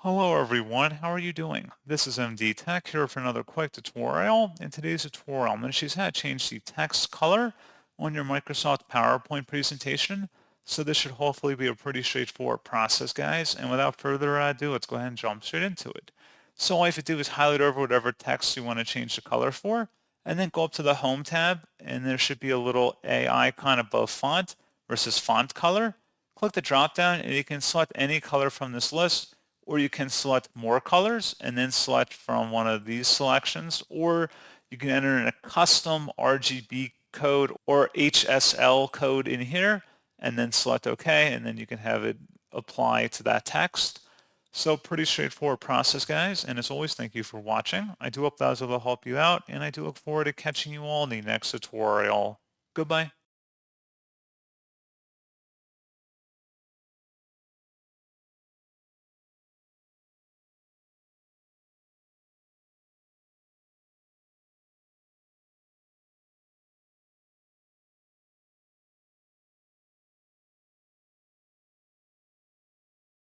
Hello everyone, how are you doing? This is MD Tech here for another quick tutorial. In today's tutorial, I'm going to show you how to change the text color on your Microsoft PowerPoint presentation. So this should hopefully be a pretty straightforward process, guys. And without further ado, let's go ahead and jump straight into it. So all you have to do is highlight over whatever text you want to change the color for, and then go up to the Home tab, and there should be a little A icon above font versus font color. Click the drop down, and you can select any color from this list, or you can select more colors and then select from one of these selections, or you can enter in a custom RGB code or HSL code in here and then select OK, and then you can have it apply to that text. So pretty straightforward process, guys. And as always, thank you for watching. I do hope that was able to help you out, and I do look forward to catching you all in the next tutorial. Goodbye.